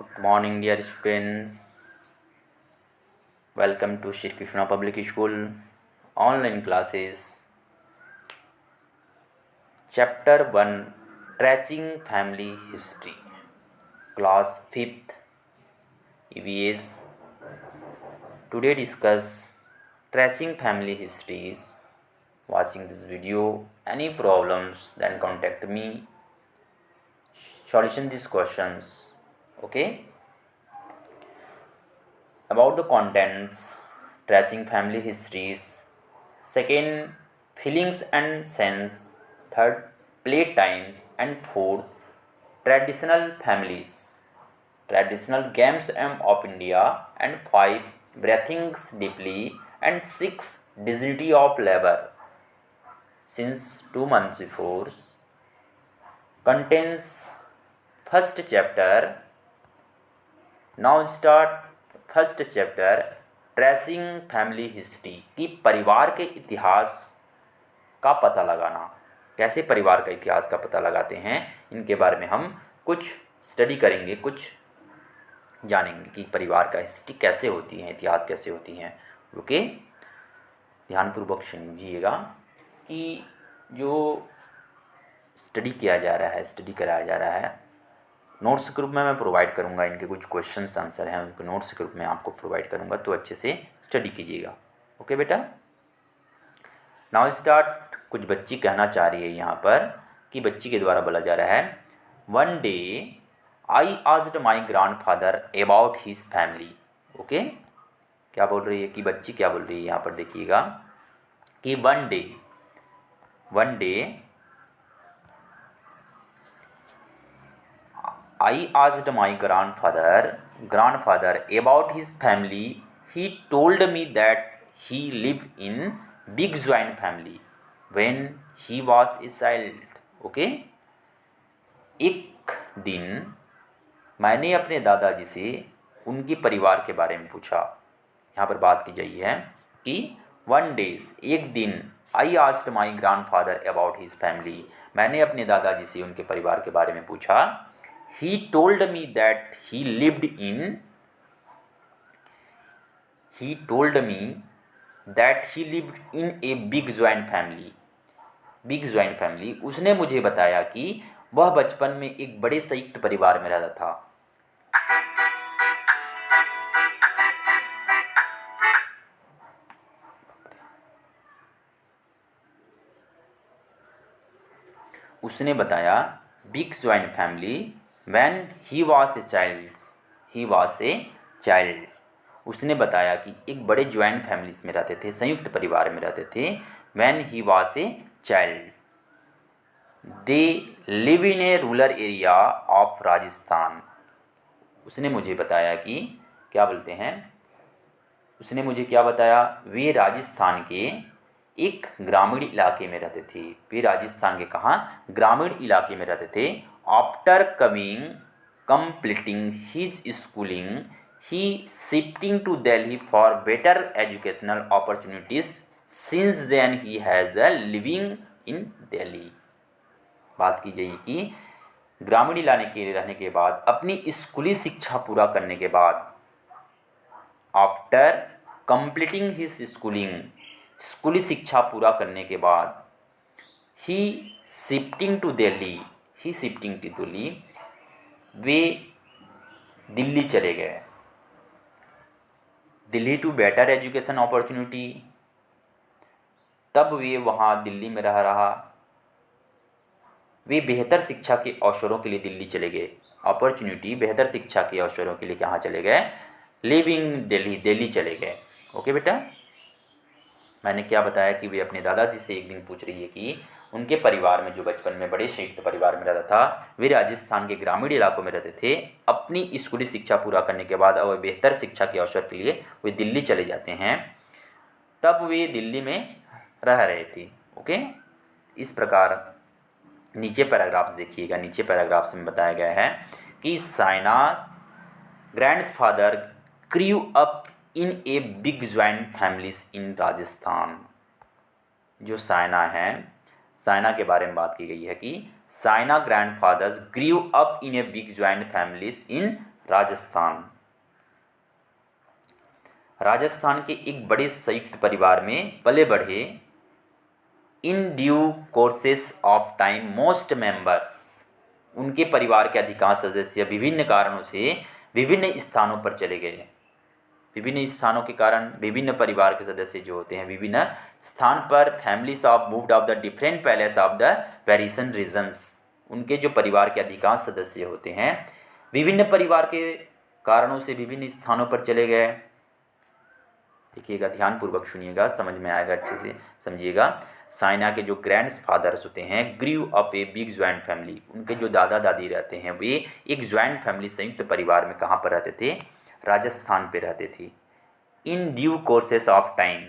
Good morning, dear students. Welcome to Shri Krishna Public School online classes. Chapter 1, Tracing Family History. Class 5th EVS. Today discuss tracing family histories. Watching this video, any problems, then contact me. Solution these questions. Okay. About the contents, tracing family histories. Second, feelings and sense. Third, playtimes. And fourth, traditional families, traditional games of India. And five, breathing deeply. And six, dignity of labor. Since 2 months before, contains first chapter. Now start first chapter tracing family history कि परिवार के इतिहास का पता लगाना। कैसे परिवार का इतिहास का पता लगाते हैं, इनके बारे में हम कुछ स्टडी करेंगे, कुछ जानेंगे कि परिवार का हिस्ट्री कैसे होती है, इतिहास कैसे होती हैं। ओके, ध्यानपूर्वक समझिएगा कि जो स्टडी किया जा रहा है, स्टडी कराया जा रहा है, नोट्स ग्रुप में मैं प्रोवाइड करूंगा। इनके कुछ क्वेश्चन आंसर हैं, उनको नोट्स ग्रुप में आपको प्रोवाइड करूंगा, तो अच्छे से स्टडी कीजिएगा। ओके बेटा, नाउ स्टार्ट। कुछ बच्ची कहना चाह रही है यहाँ पर कि बच्ची के द्वारा बोला जा रहा है, one day I asked my grandfather about his family. Okay, क्या बोल रही है कि बच्ची क्या बोल रही है यहाँ पर देखिएगा कि one day I asked my grandfather about his family. He told me that he lived in big joint family when he was a child. Okay? एक दिन मैंने अपने दादाजी से उनके परिवार के बारे में पूछा। यहाँ पर बात की गई है कि वन डेज, एक दिन, I asked my grandfather about his family, मैंने अपने दादाजी से उनके परिवार के बारे में पूछा। He told me that he lived in a big joint family. Big joint family, उसने मुझे बताया कि वह बचपन में एक बड़े संयुक्त परिवार में रहता था। उसने बताया big joint family when he was a child, उसने बताया कि एक बड़े ज्वाइंट फैमिलीज में रहते थे, संयुक्त परिवार में रहते थे। when he was a child, they live in a rural area of Rajasthan. उसने मुझे बताया कि क्या बोलते हैं, उसने मुझे क्या बताया, वे राजस्थान के एक ग्रामीण इलाके में रहते थे। वे राजस्थान के कहाँ, ग्रामीण इलाके में रहते थे। After completing his schooling, he shifting to Delhi for better educational opportunities. Since then he has a living in Delhi। बात की जाए कि ग्रामीण इलाके रहने के बाद, अपनी स्कूली शिक्षा पूरा करने के बाद, आफ्टर कंप्लीटिंग हिज स्कूलिंग, स्कूली शिक्षा पूरा करने के बाद, ही शिफ्टिंग टू दिल्ली, वे दिल्ली चले गए। Delhi to better education opportunity, तब वे वहाँ दिल्ली में रहा। वे बेहतर शिक्षा के अवसरों के लिए दिल्ली चले गए। अपॉर्चुनिटी, बेहतर शिक्षा के अवसरों के लिए कहाँ चले गए, लिविंग दिल्ली चले गए। ओके बेटा, मैंने क्या बताया कि वे अपने दादाजी से एक दिन पूछ रही है कि उनके परिवार में, जो बचपन में बड़े संयुक्त परिवार में रहता था, वे राजस्थान के ग्रामीण इलाकों में रहते थे। अपनी स्कूली शिक्षा पूरा करने के बाद अब बेहतर शिक्षा के अवसर के लिए वे दिल्ली चले जाते हैं। तब वे दिल्ली में रह रहे थे। ओके, इस प्रकार नीचे पैराग्राफ देखिएगा। नीचे पैराग्राफ में बताया गया है कि sinus grandfather grew up in a big joint families in Rajasthan. जो साइना है, साइना के बारे में बात की गई है कि Saina grandfathers grew up in a big joint families in Rajasthan. Rajasthan के एक बड़े संयुक्त परिवार में पले बढ़े। In due courses of time most members, उनके परिवार के अधिकांश सदस्य विभिन्न कारणों से विभिन्न स्थानों पर चले गए। विभिन्न स्थानों के कारण विभिन्न परिवार के सदस्य जो होते हैं विभिन्न स्थान पर, families of moved of the different palace of the various regions, उनके जो परिवार के अधिकांश सदस्य होते हैं विभिन्न परिवार के कारणों से विभिन्न स्थानों पर चले गए। देखिएगा, ध्यानपूर्वक सुनिएगा, समझ में आएगा, अच्छे से समझिएगा। साइना के जो ग्रैंड फादर्स होते हैं grew up a big joint family, उनके जो दादा दादी रहते हैं वे एक ज्वाइंट फैमिली संयुक्त परिवार में कहाँ पर रहते थे? राजस्थान पे रहते थे। In due courses of time,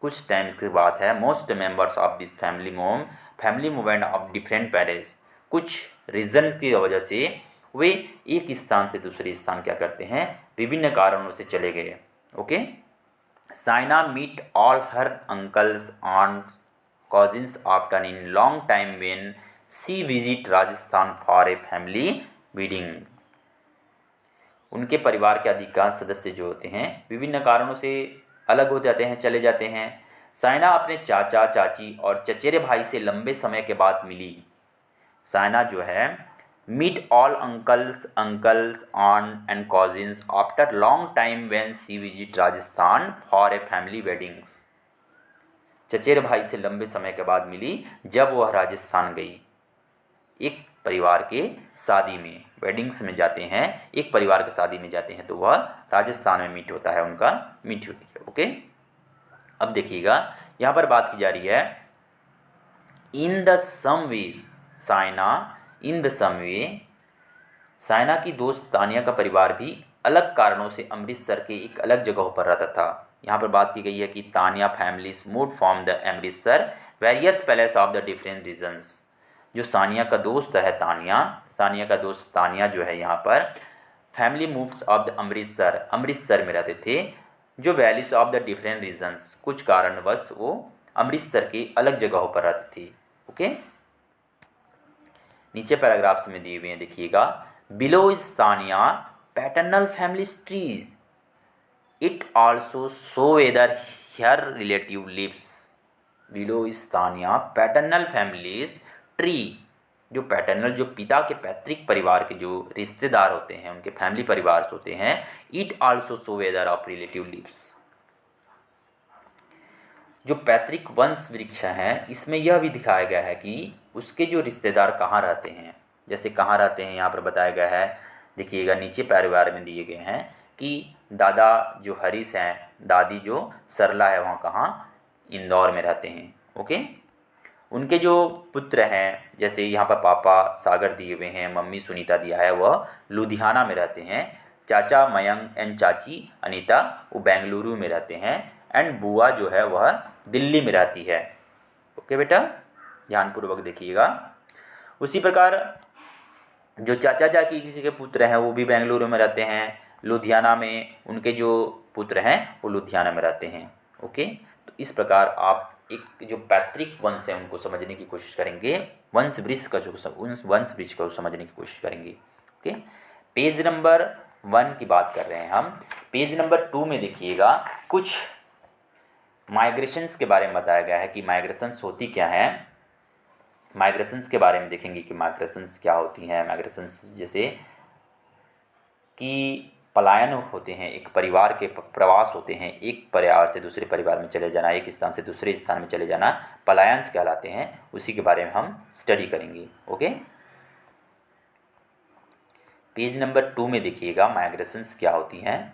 कुछ टाइम की बात है, most members of this family movement of different palace, कुछ रीजन्स की वजह से वे एक स्थान से दूसरे स्थान क्या करते हैं, विभिन्न कारणों से चले गए। Okay. Saina meet all her uncles aunts cousins after in long time when she visit Rajasthan for a family wedding। उनके परिवार के अधिकांश सदस्य जो होते हैं विभिन्न कारणों से अलग हो जाते हैं, चले जाते हैं। साइना अपने चाचा चाची और चचेरे भाई से लंबे समय के बाद मिली। साइना जो है meet all uncles aunt and cousins after long time when she visit Rajasthan for a family weddings. चचेरे भाई से लंबे समय के बाद मिली जब वह राजस्थान गई, एक परिवार के शादी में, वेडिंग्स में जाते हैं, एक परिवार के शादी में जाते हैं तो वह राजस्थान में मीट होता है, उनका मीट होती है। ओके। अब देखिएगा, यहाँ पर बात की जा रही है in the some ways Saina, in the some way Saina की दोस्त तानिया का परिवार भी अलग कारणों से अमृतसर के एक अलग जगहों पर रहता था। यहाँ पर बात की गई है कि Tania families move from the Amritsar various palace of the different regions. जो सानिया का दोस्त है सानिया का दोस्त तानिया जो है यहाँ पर family moves of the Amritsar में रहते थे, जो valleys of the different regions, कुछ कारणवश वो अमृतसर के अलग जगहों पर रहते थे। ओके। नीचे पैराग्राफ्स में दिए हुए हैं, देखिएगा। Below is Tania paternal family tree, it also show whether her relative lives below is Tania paternal families tree, जो पैटर्नल जो पिता के पैतृक परिवार के जो रिश्तेदार होते हैं उनके फैमिली परिवार होते हैं, it also show whether of relative lives, जो पैतृक वंश वृक्ष हैं इसमें यह भी दिखाया गया है कि उसके जो रिश्तेदार कहाँ रहते हैं। जैसे कहाँ रहते हैं यहाँ पर बताया गया है, देखिएगा नीचे परिवार में दिए गए हैं कि दादा जो हरीश हैं, दादी जो सरला है, वहाँ कहाँ, इंदौर में रहते हैं। ओके। उनके जो पुत्र हैं, जैसे यहाँ पर पापा सागर दिए हुए हैं, मम्मी सुनीता दिया है, वह लुधियाना में रहते हैं। चाचा मयंक एंड चाची अनीता वो बेंगलुरु में रहते हैं, एंड बुआ जो है वह दिल्ली में रहती है। ओके बेटा, ध्यानपूर्वक देखिएगा। उसी प्रकार जो चाचा चाची किसी के पुत्र हैं वो भी बेंगलुरु में रहते हैं, लुधियाना में उनके जो पुत्र हैं वो लुधियाना में रहते हैं। ओके। तो इस प्रकार आप एक जो पैतृक वंश है उनको समझने की कोशिश करेंगे, वंश वृक्ष को समझने की कोशिश करेंगे। ओके। पेज नंबर 1 की बात कर रहे हैं हम। पेज नंबर 2 में देखिएगा, कुछ माइग्रेशंस के बारे में बताया गया है कि माइग्रेशंस होती क्या हैं। माइग्रेशंस के बारे में देखेंगे कि माइग्रेशंस क्या होती हैं। माइग्रेशंस जैसे कि पलायन होते हैं, एक परिवार के प्रवास होते हैं, एक परिवार से दूसरे परिवार में चले जाना, एक स्थान से दूसरे स्थान में चले जाना, पलायंस कहलाते हैं। उसी के बारे में हम स्टडी करेंगे। ओके। पेज नंबर 2 में देखिएगा माइग्रेशंस क्या होती हैं।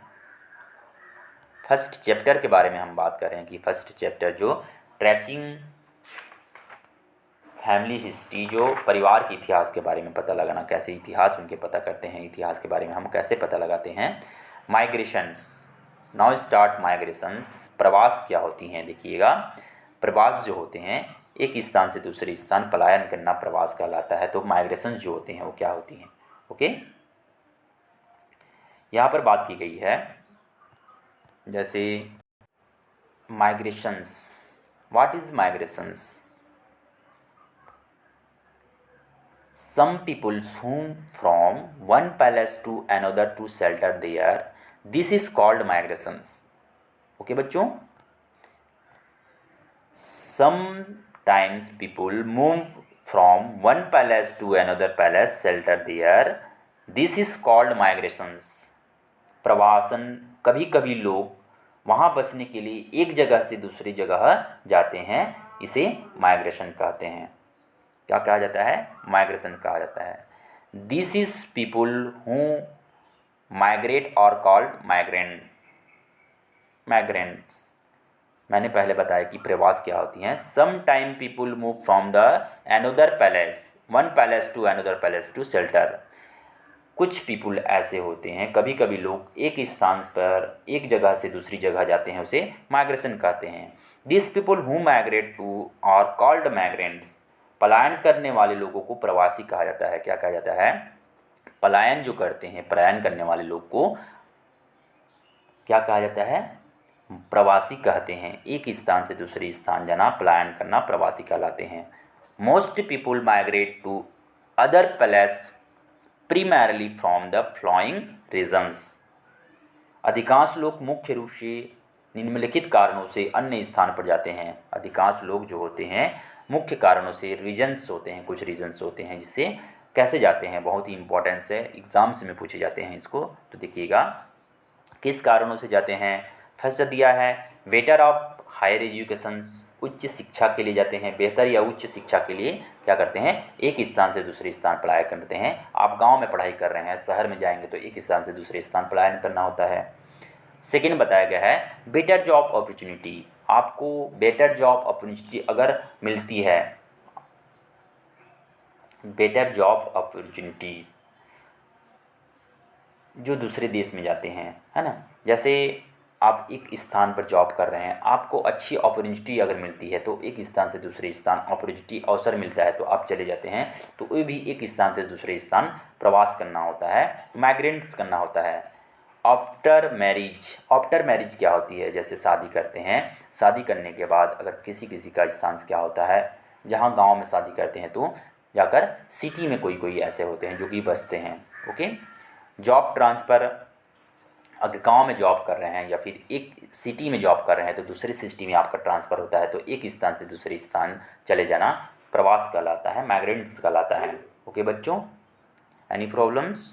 फर्स्ट चैप्टर के बारे में हम बात कर रहे हैं कि फर्स्ट चैप्टर जो ट्रेसिंग फैमिली हिस्ट्री, जो परिवार के इतिहास के बारे में पता लगाना, कैसे इतिहास उनके पता करते हैं, इतिहास के बारे में हम कैसे पता लगाते हैं। Migrations, now start migrations. प्रवास क्या होती हैं देखिएगा। प्रवास जो होते हैं एक स्थान से दूसरे स्थान पलायन करना प्रवास कहलाता है। तो माइग्रेशंस जो होते हैं वो क्या होती हैं। ओके। यहाँ पर बात की गई है जैसे migrations, what is migrations. some peoples whom from one palace to another to shelter there, this is called migrations. Okay बच्चों, sometimes people move from one palace to another palace shelter there, this is called migrations. प्रवासन, कभी कभी लोग वहाँ बसने के लिए एक जगह से दूसरी जगह जाते हैं, इसे माइग्रेशन कहते हैं। क्या कहा जाता है? माइग्रेशन कहा जाता है। This is people who migrate are called migrants. मैंने पहले बताया कि प्रवास क्या होती हैं। Some time people move from the another palace, one palace to another palace to shelter. कुछ पीपुल ऐसे होते हैं, कभी कभी लोग एक स्थान पर एक जगह से दूसरी जगह जाते हैं, उसे माइग्रेशन कहते हैं। This people who migrate to are called migrants. पलायन करने वाले लोगों को प्रवासी कहा जाता है। क्या कहा जाता है? पलायन जो करते हैं, पलायन करने वाले लोग को क्या कहा जाता है? प्रवासी कहते हैं। एक स्थान से दूसरे स्थान जाना, पलायन करना प्रवासी कहलाते हैं। Most people migrate to other place primarily from the following reasons। अधिकांश लोग मुख्य रूप से निम्नलिखित कारणों से अन्य स्थान पर जाते हैं। अधिकांश लोग जो होते हैं मुख्य कारणों से, रीजन्स होते हैं, कुछ रीजन्स होते हैं जिससे कैसे जाते हैं, बहुत ही इंपॉर्टेंस है, एग्जाम्स में पूछे जाते हैं इसको। तो देखिएगा किस कारणों से जाते हैं। फर्स्ट दिया है बेटर ऑफ हायर एजुकेशन, उच्च शिक्षा के लिए जाते हैं। बेहतर या उच्च शिक्षा के लिए क्या करते हैं? एक स्थान से दूसरे स्थान पलायन करते हैं। आप गांव में पढ़ाई कर रहे हैं, शहर में जाएंगे तो एक स्थान से दूसरे स्थान पलायन करना होता है। सेकेंड बताया गया है बेटर जॉब अपॉर्चुनिटी। आपको बेटर जॉब अपॉर्चुनिटी अगर मिलती है, बेटर जॉब अपॉर्चुनिटी जो दूसरे देश में जाते हैं, है ना। जैसे आप एक स्थान पर जॉब कर रहे हैं, आपको अच्छी अपॉर्चुनिटी अगर मिलती है तो एक स्थान से दूसरे स्थान अपॉर्चुनिटी अवसर मिलता है तो आप चले जाते हैं। तो वो भी एक स्थान से दूसरे स्थान प्रवास करना होता है, माइग्रेंट्स करना होता है। आफ्टर मैरिज, आफ्टर मैरिज क्या होती है? जैसे शादी करते हैं, शादी करने के बाद अगर किसी किसी का स्थान क्या होता है, जहाँ गाँव में शादी करते हैं तो जाकर सिटी में कोई कोई ऐसे होते हैं जो कि बसते हैं। ओके, जॉब ट्रांसफ़र, अगर गांव में जॉब कर रहे हैं या फिर एक सिटी में जॉब कर रहे हैं तो दूसरे सिटी में आपका ट्रांसफ़र होता है, तो एक स्थान से दूसरे स्थान चले जाना प्रवास कहलाता है, माइग्रेंट्स कहलाता है। ओके बच्चों, एनी प्रॉब्लम्स?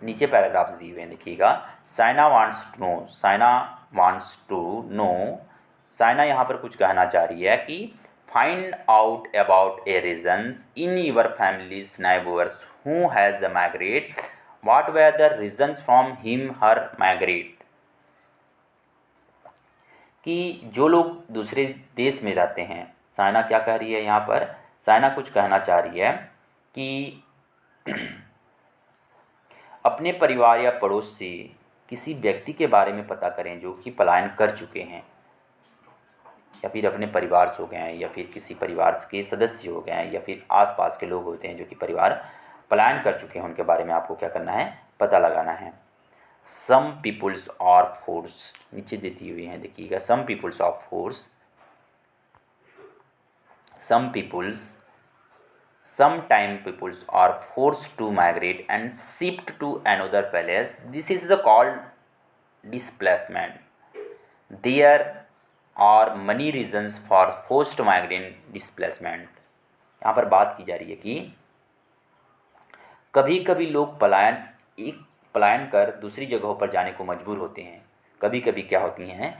नीचे पैराग्राफ्स दिए हुए हैं, देखिएगा। Saina wants to know, Saina wants to know, Saina यहाँ पर कुछ कहना चाह रही है कि find out about a reasons in your families neighbours who has the migrate, What were the reasons from him her migrate। कि जो लोग दूसरे देश में रहते हैं, साइना क्या कह रही है यहाँ पर? साइना कुछ कहना चाह रही है कि अपने परिवार या पड़ोस से किसी व्यक्ति के बारे में पता करें जो कि पलायन कर चुके हैं, या फिर अपने परिवार से हो गए हैं, या फिर किसी परिवार के सदस्य हो गए हैं, या फिर आसपास के लोग होते हैं जो कि परिवार पलायन कर चुके हैं, उनके बारे में आपको क्या करना है? पता लगाना है। सम पीपुल्स और फोर्स नीचे देती हुई हैं, देखिएगा। Some peoples of force, some peoples, some time peoples are force to migrate and shift to another palace, this is the called displacement. There are many reasons for forced migrant displacement. यहाँ पर बात की जा रही है कि कभी कभी लोग पलायन कर दूसरी जगहों पर जाने को मजबूर होते हैं। कभी कभी क्या होती हैं,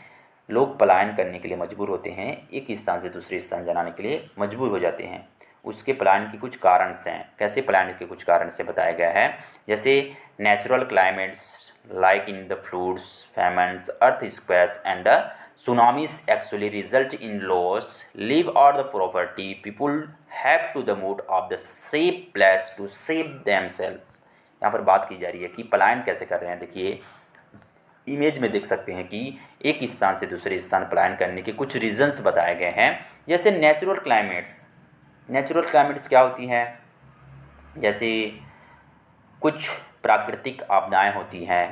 लोग पलायन करने के लिए मजबूर होते हैं, एक स्थान से दूसरे स्थान जाने के लिए मजबूर हो जाते हैं। उसके पलायन के कुछ कारण हैं। कैसे पलायन के कुछ कारण से बताया गया है? जैसे natural climates like in the floods, famines, earthquakes and the tsunamis actually result in loss, live or the property, people have to the move of the safe place to save themselves। यहाँ पर बात की जा रही है कि पलायन कैसे कर रहे हैं। देखिए इमेज में देख सकते हैं कि एक स्थान से दूसरे स्थान पलायन करने के कुछ रीजन्स बताए गए हैं। जैसे नेचुरल क्लाइमेट्स, नेचुरल क्लाइमेट्स क्या होती हैं? जैसे कुछ प्राकृतिक आपदाएं होती हैं,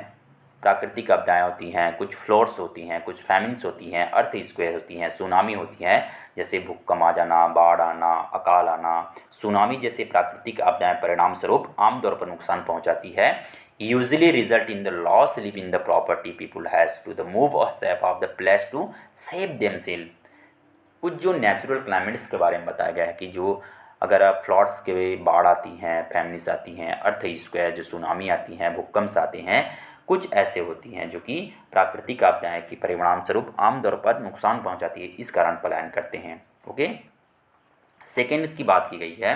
प्राकृतिक आपदाएं होती हैं, कुछ फ्लोड्स होती हैं, कुछ फैमिन्स होती हैं, अर्थ स्क्वेयर होती हैं, सुनामी होती हैं, जैसे भूकंप आ जाना, बाढ़ आना, अकाल आना। सुनामी जैसे प्राकृतिक आपदाएं परिणाम स्वरूप आमतौर पर नुकसान पहुंचाती है, usually result in the loss live in the property people has to the move or safe of the place to save themself. कुछ जो नेचुरल क्लाइमेट्स के बारे में बताया गया है कि जो अगर आप फ्लड्स के बाढ़ आती हैं, फैमिलीज आती हैं, अर्थ स्क्वायर जो सुनामी आती हैं, भूकंप आते हैं, कुछ ऐसे होती हैं जो कि प्राकृतिक आपदाएं के परिणाम स्वरूप आमतौर पर नुकसान पहुंचाती है, इस कारण पलायन करते हैं। ओके, सेकेंड की बात की गई है।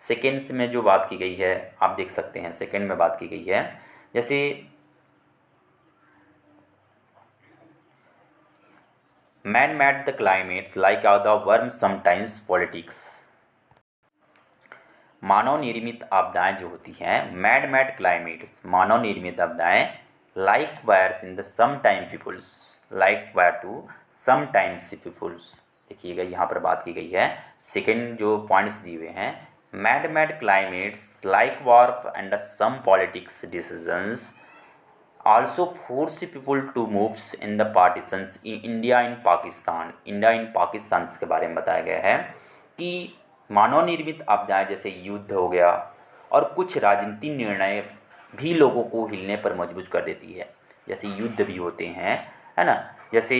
सेकेंड्स में जो बात की गई है आप देख सकते हैं, सेकेंड में बात की गई है जैसे man made the climate like the war sometimes politics. मानव निर्मित आपदाएं जो होती हैं, मैड क्लाइमेट्स, मानव निर्मित आपदाएं, like wires in the some time peoples, like wire to some times peoples. देखिएगा यहाँ पर बात की गई है, सेकेंड जो पॉइंट्स दिए हुए हैं, mad climates like warp and some politics decisions also force people to moves in the partitions in India in Pakistan. India in Pakistan के बारे में बताया गया है कि मानव निर्मित आपदाएं जैसे युद्ध हो गया और कुछ राजनीतिक निर्णय भी लोगों को हिलने पर मजबूर कर देती है। जैसे युद्ध भी होते हैं, है ना, जैसे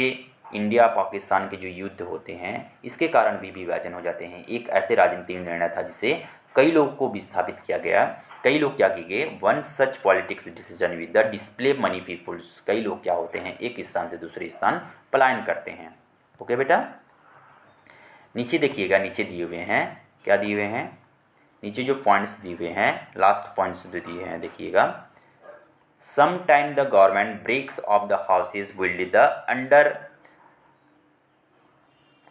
इंडिया पाकिस्तान के जो युद्ध होते हैं इसके कारण भी विभाजन हो जाते हैं। एक ऐसे राजनीतिक निर्णय था जिसे कई लोगों को विस्थापित किया गया। कई लोग क्या किए गए, one such politics decision with the display money peoples. कई लोग क्या होते हैं, एक स्थान से दूसरे स्थान पलायन करते हैं। ओके बेटा, नीचे देखिएगा, नीचे दिए हुए हैं, क्या दिए हुए हैं, नीचे जो पॉइंट्स दिए हुए हैं, लास्ट पॉइंट्स जो दिए हैं देखिएगा। Some time the government breaks of the houses build the under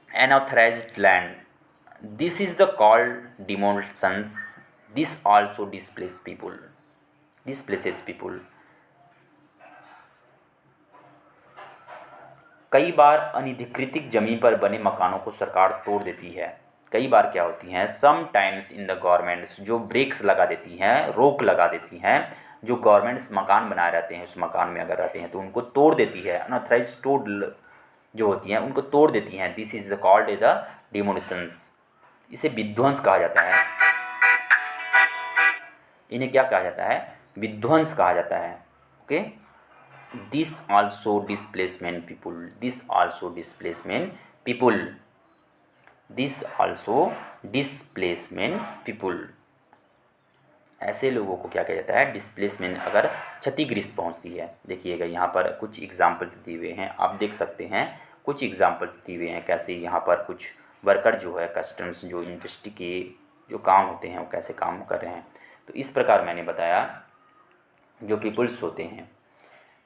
unauthorized land. This is the called demolitions. This also displaces people. कई बार अनधिकृत जमीन पर बने मकानों को सरकार तोड़ देती है। कई बार क्या होती हैं, some times in the governments, जो ब्रेक्स लगा देती हैं, रोक लगा देती हैं, जो गवर्नमेंट्स मकान बनाए रहते हैं उस मकान में अगर रहते हैं तो उनको तोड़ देती है। अनऑथराइज तोड़ जो होती हैं उनको तोड़ देती हैं। This is the called the demolitions. इसे विध्वंस कहा जाता है। इन्हें क्या कहा जाता है, विध्वंस कहा जाता है। Okay, this also displacement people, this also displacement people, this also displacement people. ऐसे लोगों को क्या कहा जाता है, डिस्प्लेसमेंट, अगर क्षतिग्रस्त पहुंचती है। देखिएगा यहाँ पर कुछ एग्जाम्पल्स दिए हुए हैं, आप देख सकते हैं कुछ एग्जाम्पल्स दिए हुए हैं कैसे यहाँ पर कुछ वर्कर जो है, कस्टम्स जो इंडस्ट्री के जो काम होते हैं वो कैसे काम कर रहे हैं। तो इस प्रकार मैंने बताया जो पीपुल्स होते हैं,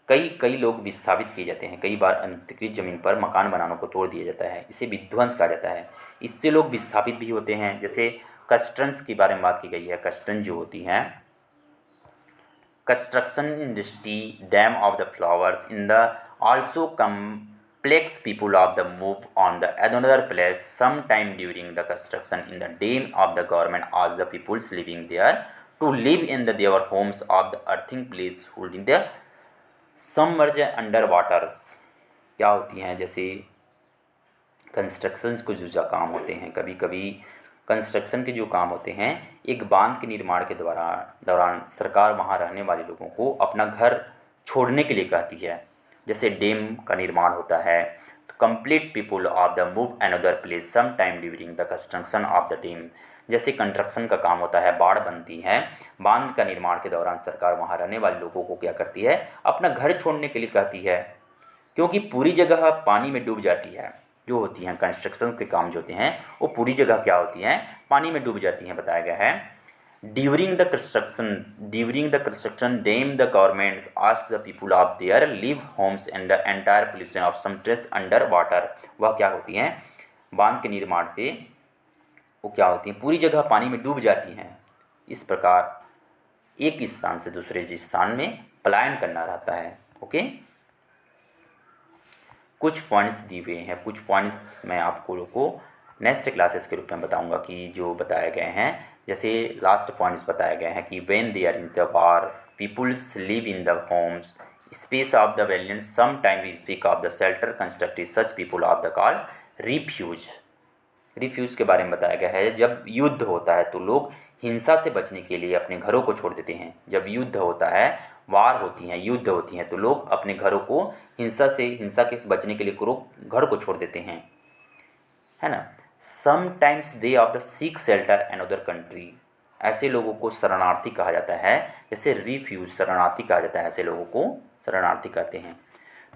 कई लोग विस्थापित किए जाते हैं। कई बार अनधिकृत जमीन पर मकान बनाने को तोड़ दिया जाता है, इसे विध्वंस कहा जाता है। इससे लोग विस्थापित भी होते हैं। जैसे कस्टन्स के बारे में बात की गई है। कस्टन जो होती हैं, construction industry, dam of the flowers in the also complex people of the move on the another place sometime during the construction in the dam of the government as the peoples living there to live in the their homes of the earthing place holding the submerged under waters। क्या होती हैं, जैसे constructions को जो काम होते हैं, कभी कभी कंस्ट्रक्शन के जो काम होते हैं, एक बांध के निर्माण के दौरान सरकार वहाँ रहने वाले लोगों को अपना घर छोड़ने के लिए कहती है। जैसे डैम का निर्माण होता है तो complete people of the move another place some time during the construction of the dam. जैसे कंस्ट्रक्शन का काम होता है, बाढ़ बनती है, बांध का निर्माण के दौरान सरकार वहाँ रहने वाले लोगों को क्या करती है, अपना घर छोड़ने के लिए कहती है, क्योंकि पूरी जगह पानी में डूब जाती है। जो होती हैं कंस्ट्रक्शन के काम जो होते हैं वो पूरी जगह क्या होती हैं, पानी में डूब जाती हैं। बताया गया है during the construction dam the governments ask the people of their live homes and the entire pollution of some trees under water. वह क्या होती हैं, बांध के निर्माण से वो क्या होती हैं, पूरी जगह पानी में डूब जाती हैं। इस प्रकार एक स्थान से दूसरे स्थान में पलायन करना रहता है। ओके, कुछ पॉइंट्स दिए हुए हैं, कुछ पॉइंट्स मैं आपको लोग को नेक्स्ट क्लासेस के रूप में बताऊंगा कि जो बताए गए हैं। जैसे लास्ट पॉइंट्स बताए गए हैं कि when there is the war peoples live in the homes, space of the valiant some time we speak of the shelter constructed such people of the call refuge. Refuge के बारे में बताया गया है, जब युद्ध होता है तो लोग हिंसा से बचने के लिए अपने घरों को छोड़ देते हैं। जब युद्ध होता है, वार होती हैं, युद्ध होती हैं, तो लोग अपने घरों को हिंसा के बचने के लिए घर को छोड़ देते हैं, है ना। Sometimes they of the seek shelter another country, ऐसे लोगों को शरणार्थी कहा जाता है। जैसे रिफ्यूज शरणार्थी कहा जाता है, ऐसे लोगों को शरणार्थी कहते हैं।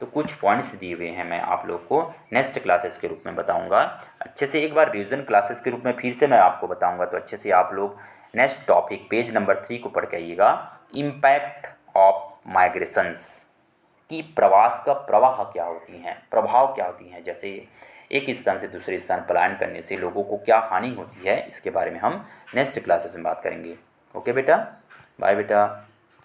तो कुछ पॉइंट्स दिए हुए हैं, मैं आप लोग को नेक्स्ट क्लासेस के रूप में बताऊंगा। अच्छे से एक बार रिवीजन क्लासेस के रूप में फिर से मैं आपको बताऊंगा, तो अच्छे से आप लोग नेक्स्ट टॉपिक पेज नंबर 3 को पढ़ के आइएगा। इम्पैक्ट ऑफ माइग्रेशंस, कि प्रवास का प्रवाह क्या होती हैं, प्रभाव क्या होती हैं, जैसे एक स्थान से दूसरे स्थान पलायन करने से लोगों को क्या हानि होती है, इसके बारे में हम नेक्स्ट क्लासेस में बात करेंगे। ओके बेटा, बाय बेटा।